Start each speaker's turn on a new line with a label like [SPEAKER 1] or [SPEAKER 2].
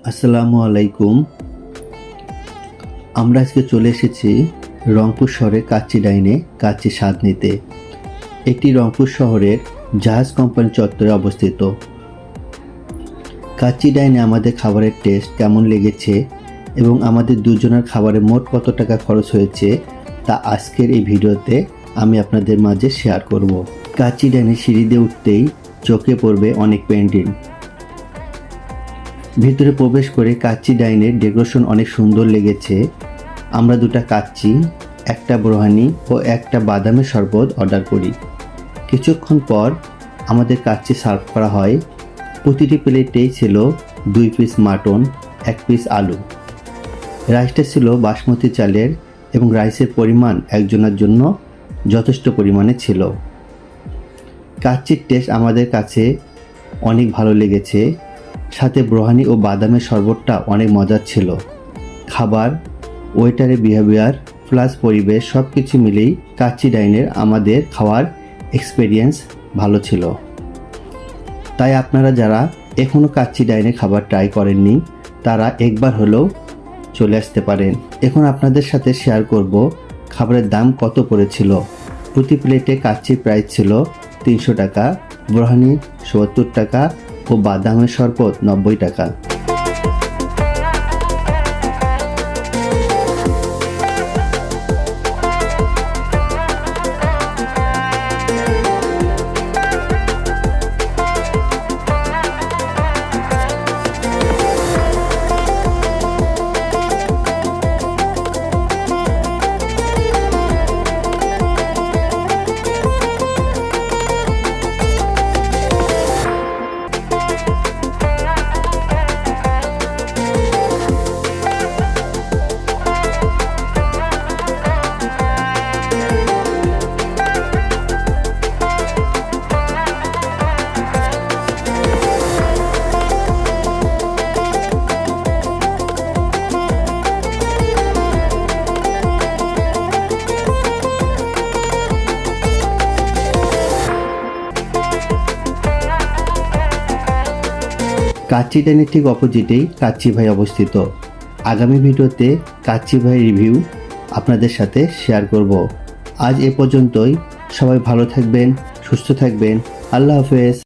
[SPEAKER 1] আসসালামু আলাইকুম। আমরা আজকে চলে এসেছি রংপুর শহরের কাচ্চি ডাইনে কাচ্চি স্বাদ নিতে। এটি রংপুর শহরের জাহাজ কোম্পানি চত্বরে অবস্থিত। কাচ্চি ডাইনে আমাদের খাবারের টেস্ট কেমন লেগেছে এবং আমাদের দুজনের খাবারে মোট কত টাকা খরচ হয়েছে তা আজকের এই ভিডিওতে আমি আপনাদের মাঝে শেয়ার করব। কাচ্চি ডাইনে সিঁড়ি দিয়ে উঠতেই চোখে পড়বে অনেক পেন্টিং। ভিতরে প্রবেশ করে কাচ্চি ডাইনের ডেকোরেশন অনেক সুন্দর লেগেছে। আমরা দুটা কাচ্চি, একটা ব্রোহানি ও একটা বাদামের শরবত অর্ডার করি। কিছুক্ষণ পর আমাদের কাচ্চি সার্ভ করা হয়। প্রতিটি প্লেটেই ছিল 2 পিস মাটন, 1 পিস আলু। রাইসটা ছিল বাসমতি চালের এবং রাইসের পরিমাণ একজনের জন্য যথেষ্ট পরিমাণে ছিল। কাচ্চির টেস্ট আমাদের কাছে অনেক ভালো লেগেছে। সাথে ব্রোহানি ও বাদামের শরবতটা অনেক মজার ছিল। খাবার, ওয়েটারের বিহেভিয়ার প্লাস পরিবেশ সব কিছু মিলেই কাচ্চি ডাইনের আমাদের খাওয়ার এক্সপিরিয়েন্স ভালো ছিল। তাই আপনারা যারা এখনও কাচ্চি ডাইনে খাবার ট্রাই করেননি তারা একবার হলেও চলে আসতে পারেন। এখন আপনাদের সাথে শেয়ার করব খাবারের দাম কত পড়েছিল। প্রতি প্লেটে কাচ্চির প্রাইস ছিল 300 টাকা, ব্রোহানি 70 টাকা ও বাদামের শরবত 90 টাকা। কাচ্চি ডাইনের ঠিক অপোজিটেই কাচ্চি ভাই অবস্থিত। আগামী ভিডিওতে কাচ্চি ভাই রিভিউ আপনাদের সাথে শেয়ার করব। আজ এ পর্যন্তই। সবাই ভালো থাকবেন, সুস্থ থাকবেন। আল্লাহ হাফেজ।